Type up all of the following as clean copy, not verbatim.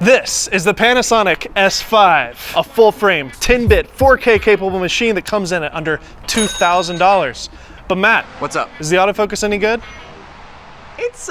This is the Panasonic S5, a full-frame, 10-bit, 4K capable machine that comes in at under $2,000. But Matt, what's up? Is the autofocus any good? It's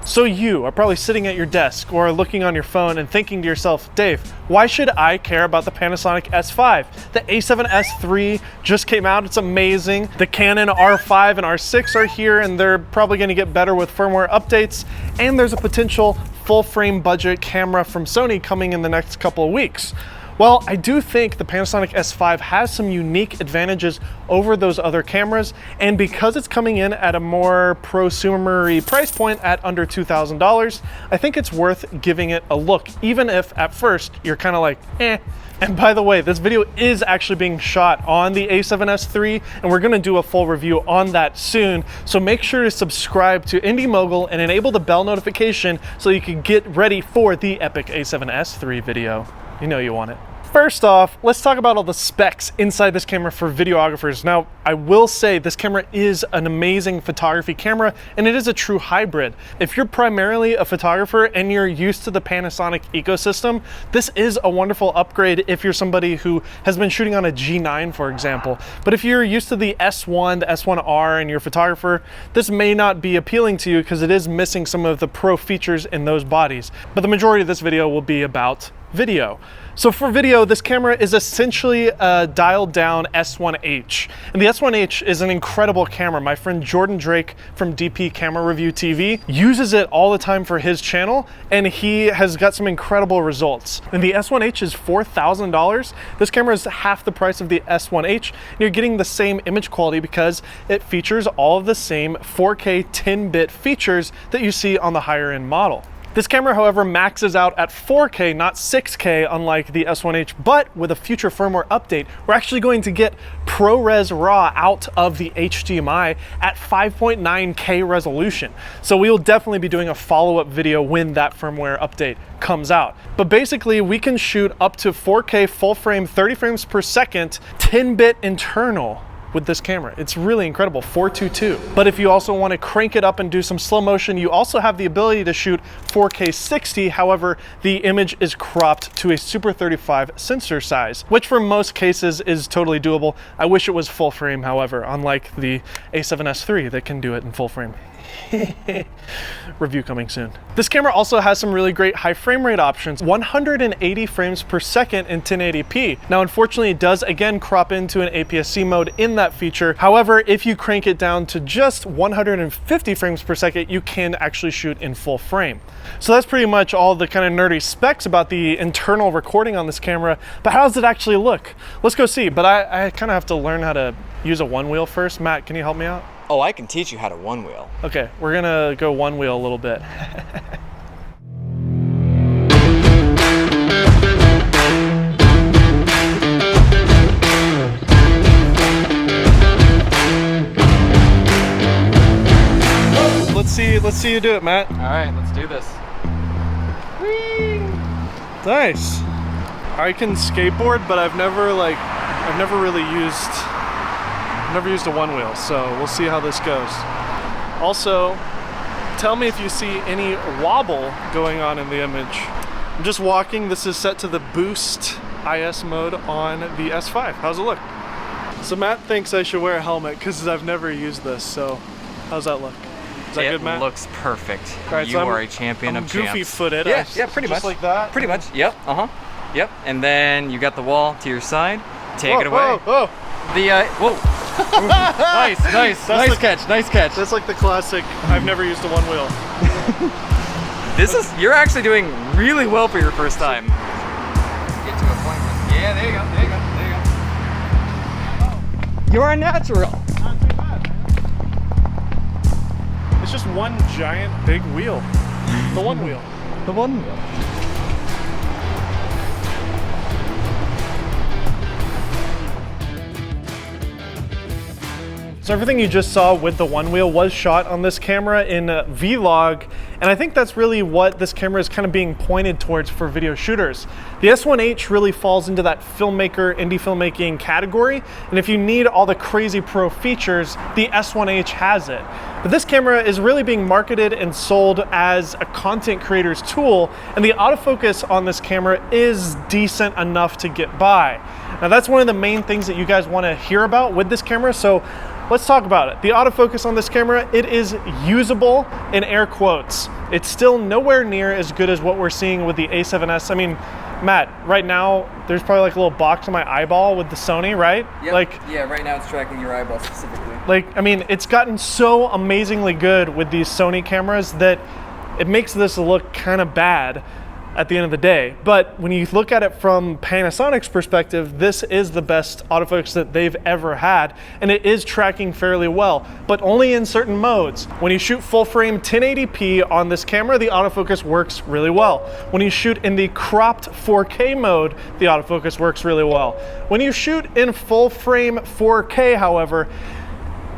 So you are probably sitting at your desk or looking on your phone and thinking to yourself, Dave, why should I care about the Panasonic S5? The A7S III just came out, it's amazing. The Canon R5 and R6 are here and they're probably gonna get better with firmware updates. And there's a potential full frame budget camera from Sony coming in the next couple of weeks. Well, I do think the Panasonic S5 has some unique advantages over those other cameras, and because it's coming in at a more prosumery price point at under $2,000, I think it's worth giving it a look, even if at first you're kind of like, eh. And by the way, this video is actually being shot on the A7S III, and we're gonna do a full review on that soon. So make sure to subscribe to Indy Mogul and enable the bell notification so you can get ready for the epic A7S III video. You know you want it. First off, let's talk about all the specs inside this camera for videographers. Now, I will say this camera is an amazing photography camera and it is a true hybrid. If you're primarily a photographer and you're used to the Panasonic ecosystem, this is a wonderful upgrade if you're somebody who has been shooting on a G9, for example. But if you're used to the S1, the S1R and you're a photographer, this may not be appealing to you because it is missing some of the pro features in those bodies. But the majority of this video will be about video. So for video, this camera is essentially a dialed down S1H. And the S1H is an incredible camera. My friend Jordan Drake from DP Camera Review TV uses it all the time for his channel, and he has got some incredible results. And the S1H is $4,000. This camera is half the price of the S1H, and you're getting the same image quality because it features all of the same 4K 10-bit features that you see on the higher end model. This camera, however, maxes out at 4K, not 6K, unlike the S1H, but with a future firmware update, we're actually going to get ProRes RAW out of the HDMI at 5.9K resolution. So we'll definitely be doing a follow-up video when that firmware update comes out. But basically, we can shoot up to 4K full frame, 30 frames per second, 10-bit internal with this camera. It's really incredible, 422. But if you also want to crank it up and do some slow motion, you also have the ability to shoot 4K 60. However, the image is cropped to a Super 35 sensor size, which for most cases is totally doable. I wish it was full frame, however, unlike the A7S III that can do it in full frame. Review coming soon. This camera also has some really great high frame rate options, 180 frames per second in 1080p. Now, unfortunately, it does again crop into an APS-C mode in that feature. However, if you crank it down to just 150 frames per second, you can actually shoot in full frame. So that's pretty much all the kind of nerdy specs about the internal recording on this camera, but how does it actually look? Let's go see, but I kind of have to learn how to use a one wheel first. Matt, can you help me out? Oh, I can teach you how to one wheel. Okay, we're gonna go one wheel a little bit. Let's see you do it, Matt. All right, let's do this. Whee! Nice. I can skateboard, but I've never really used a one wheel, so we'll see how this goes. Also, tell me if you see any wobble going on in the image. I'm just walking. This is set to the boost IS mode on the S5. How's it look? So Matt thinks I should wear a helmet because I've never used this, so how's that look? Is that good, Matt? It looks perfect. Right, you so are a champion of champs. Goofy-footed. Yeah, pretty much. Just like that? Pretty much, yep, Yep, and then you got the wall to your side. Take it away. Whoa. Whoa. Nice catch. That's like the classic, I've never used a one wheel. You're actually doing really well for your first time. Get to a point. Yeah, there you go. You're a natural. Not too bad, man. It's just one giant big wheel. The one wheel. The one wheel. So everything you just saw with the one wheel was shot on this camera in vlog, and I think that's really what this camera is kind of being pointed towards for video shooters. The S1H really falls into that filmmaker, indie filmmaking category, and if you need all the crazy pro features, the S1H has it. But this camera is really being marketed and sold as a content creator's tool, and the autofocus on this camera is decent enough to get by. Now that's one of the main things that you guys want to hear about with this camera, so let's talk about it. The autofocus on this camera, it is usable in air quotes. It's still nowhere near as good as what we're seeing with the A7S. I mean, Matt, right now, there's probably like a little box on my eyeball with the Sony, right? Yep. Yeah, right now it's tracking your eyeball specifically. I mean, it's gotten so amazingly good with these Sony cameras that it makes this look kind of bad at the end of the day. But when you look at it from Panasonic's perspective, this is the best autofocus that they've ever had, and it is tracking fairly well, but only in certain modes. When you shoot full frame 1080p on this camera, the autofocus works really well. When you shoot in the cropped 4K mode, the autofocus works really well. When you shoot in full frame 4K, however,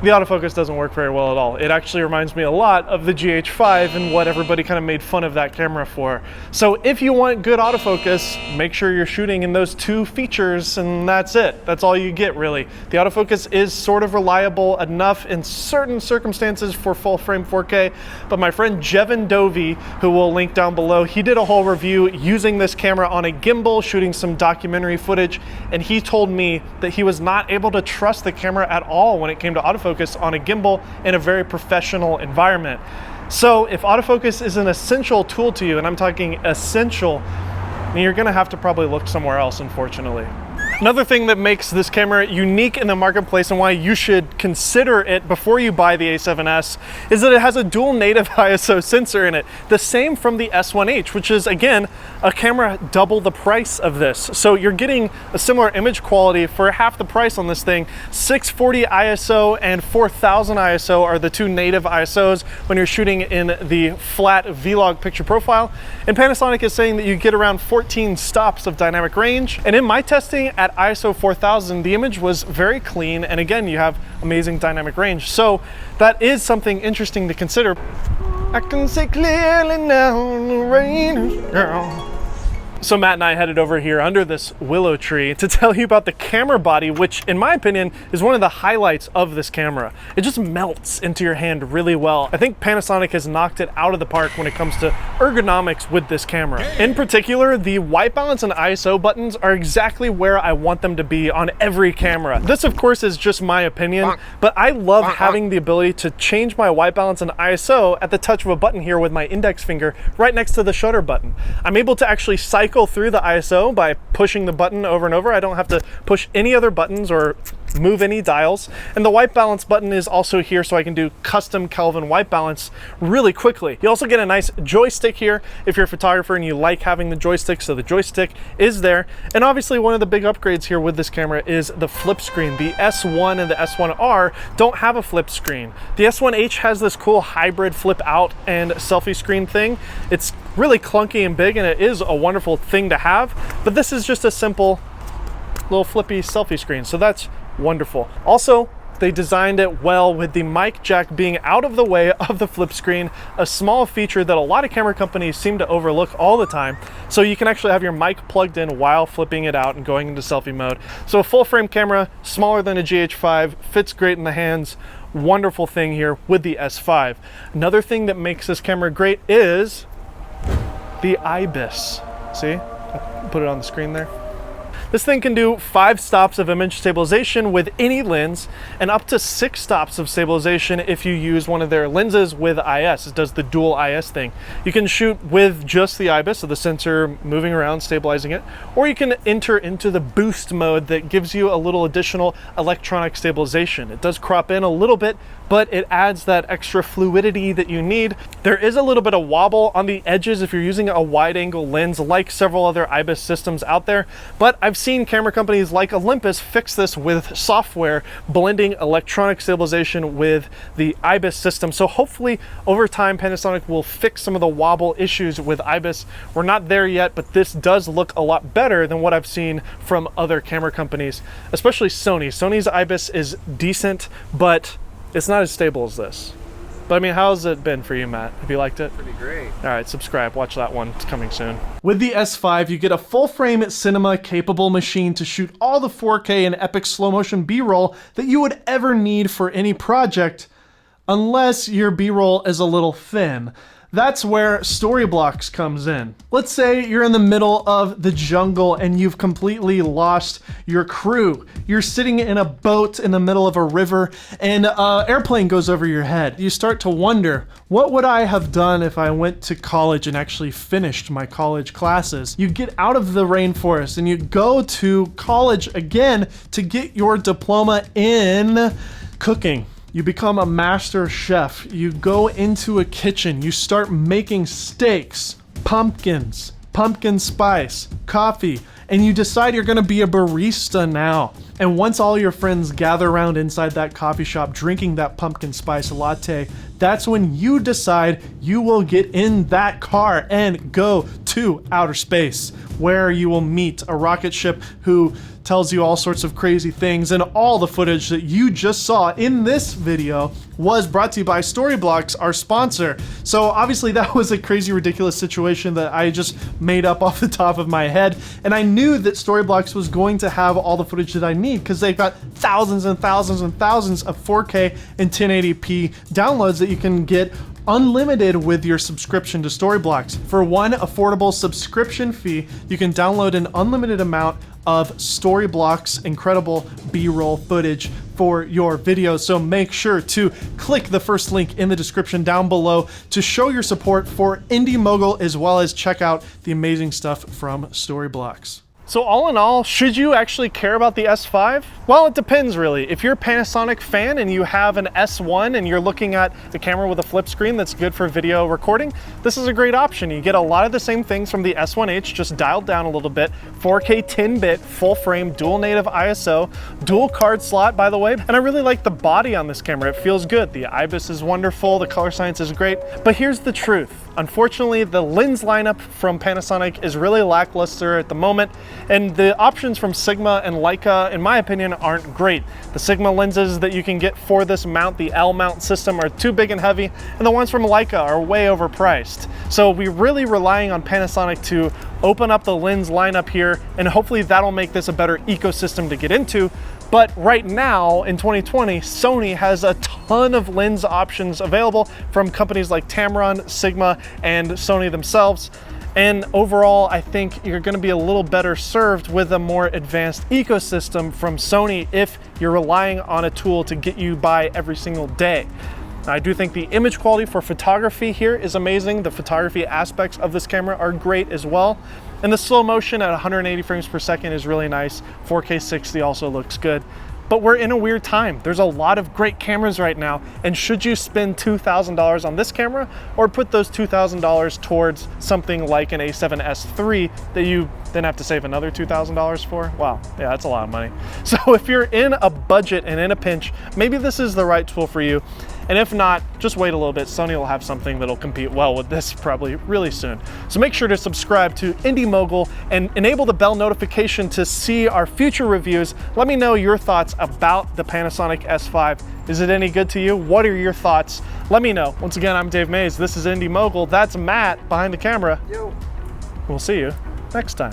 the autofocus doesn't work very well at all. It actually reminds me a lot of the GH5 and what everybody kind of made fun of that camera for. So if you want good autofocus, make sure you're shooting in those two features, and that's it. That's all you get, really. The autofocus is sort of reliable enough in certain circumstances for full frame 4K, but my friend Jevin Dovey, who we'll link down below, he did a whole review using this camera on a gimbal, shooting some documentary footage, and he told me that he was not able to trust the camera at all when it came to autofocus on a gimbal in a very professional environment. So if autofocus is an essential tool to you, and I'm talking essential, then you're gonna have to probably look somewhere else, unfortunately. Another thing that makes this camera unique in the marketplace and why you should consider it before you buy the A7S is that it has a dual native ISO sensor in it. The same from the S1H, which is, again, a camera double the price of this. So you're getting a similar image quality for half the price on this thing. 640 ISO and 4000 ISO are the two native ISOs when you're shooting in the flat vlog picture profile. And Panasonic is saying that you get around 14 stops of dynamic range. And in my testing at ISO 4000, the image was very clean, and again, you have amazing dynamic range. So that is something interesting to consider. I can see clearly now, the rain is down. So Matt and I headed over here under this willow tree to tell you about the camera body, which in my opinion is one of the highlights of this camera. It just melts into your hand really well. I think Panasonic has knocked it out of the park when it comes to ergonomics with this camera. In particular, the white balance and ISO buttons are exactly where I want them to be on every camera. This of course is just my opinion, but I love having the ability to change my white balance and ISO at the touch of a button here with my index finger right next to the shutter button. I'm able to actually cycle through the ISO by pushing the button over and over. I don't have to push any other buttons or move any dials. And the white balance button is also here so I can do custom Kelvin white balance really quickly. You also get a nice joystick here if you're a photographer and you like having the joystick, so the joystick is there. And obviously one of the big upgrades here with this camera is the flip screen. The S1 and the S1R don't have a flip screen. The S1H has this cool hybrid flip out and selfie screen thing. It's really clunky and big, and it is a wonderful thing to have, but this is just a simple little flippy selfie screen, so that's wonderful. Also, they designed it well with the mic jack being out of the way of the flip screen, a small feature that a lot of camera companies seem to overlook all the time. So you can actually have your mic plugged in while flipping it out and going into selfie mode. So a full frame camera, smaller than a GH5, fits great in the hands. Wonderful thing here with the S5. Another thing that makes this camera great is the IBIS. See? I'll put it on the screen there. This thing can do 5 stops of image stabilization with any lens and up to 6 stops of stabilization if you use one of their lenses with IS. It does the dual IS thing. You can shoot with just the IBIS, so the sensor moving around, stabilizing it, or you can enter into the boost mode that gives you a little additional electronic stabilization. It does crop in a little bit, but it adds that extra fluidity that you need. There is a little bit of wobble on the edges if you're using a wide angle lens like several other IBIS systems out there, but I've seen camera companies like Olympus fix this with software, blending electronic stabilization with the IBIS system. So hopefully over time Panasonic will fix some of the wobble issues with IBIS. We're not there yet, but this does look a lot better than what I've seen from other camera companies, especially Sony. Sony's IBIS is decent, but it's not as stable as this. But I mean, how's it been for you, Matt? Have you liked it? Pretty great. All right, subscribe, watch that one, it's coming soon. With the S5, you get a full frame cinema capable machine to shoot all the 4K and epic slow motion B-roll that you would ever need for any project, unless your B-roll is a little thin. That's where Storyblocks comes in. Let's say you're in the middle of the jungle and you've completely lost your crew. You're sitting in a boat in the middle of a river and an airplane goes over your head. You start to wonder, what would I have done if I went to college and actually finished my college classes? You get out of the rainforest and you go to college again to get your diploma in cooking. You become a master chef. You go into a kitchen. You start making steaks, pumpkins, pumpkin spice, coffee, and you decide you're gonna be a barista now. And once all your friends gather around inside that coffee shop drinking that pumpkin spice latte, that's when you decide you will get in that car and go to outer space, where you will meet a rocket ship who tells you all sorts of crazy things, and all the footage that you just saw in this video was brought to you by Storyblocks, our sponsor. So obviously that was a crazy, ridiculous situation that I just made up off the top of my head, and I knew that Storyblocks was going to have all the footage that I need because they've got thousands and thousands and thousands of 4K and 1080p downloads that you can get unlimited with your subscription to Storyblocks. For one affordable subscription fee, you can download an unlimited amount of Storyblocks incredible B-roll footage for your videos. So make sure to click the first link in the description down below to show your support for Indy Mogul, as well as check out the amazing stuff from Storyblocks. So all in all, should you actually care about the S5? Well, it depends really. If you're a Panasonic fan and you have an S1 and you're looking at the camera with a flip screen that's good for video recording, this is a great option. You get a lot of the same things from the S1H, just dialed down a little bit. 4K 10-bit, full frame, dual native ISO, dual card slot, by the way. And I really like the body on this camera. It feels good. The IBIS is wonderful. The color science is great. But here's the truth. Unfortunately, the lens lineup from Panasonic is really lackluster at the moment. And the options from Sigma and Leica, in my opinion, aren't great. The Sigma lenses that you can get for this mount, the L mount system, are too big and heavy, and the ones from Leica are way overpriced. So we're really relying on Panasonic to open up the lens lineup here, and hopefully that'll make this a better ecosystem to get into. But right now, in 2020, Sony has a ton of lens options available from companies like Tamron, Sigma, and Sony themselves. And overall, I think you're gonna be a little better served with a more advanced ecosystem from Sony if you're relying on a tool to get you by every single day. I do think the image quality for photography here is amazing. The photography aspects of this camera are great as well. And the slow motion at 180 frames per second is really nice. 4K 60 also looks good. But we're in a weird time. There's a lot of great cameras right now, and should you spend $2,000 on this camera or put those $2,000 towards something like an A7S III that you then have to save another $2,000 for? Wow, yeah, that's a lot of money. So if you're in a budget and in a pinch, maybe this is the right tool for you. And if not, just wait a little bit. Sony will have something that'll compete well with this probably really soon. So make sure to subscribe to Indy Mogul and enable the bell notification to see our future reviews. Let me know your thoughts about the Panasonic S5. Is it any good to you? What are your thoughts? Let me know. Once again, I'm Dave Mays. This is Indy Mogul. That's Matt behind the camera. Yo. We'll see you next time.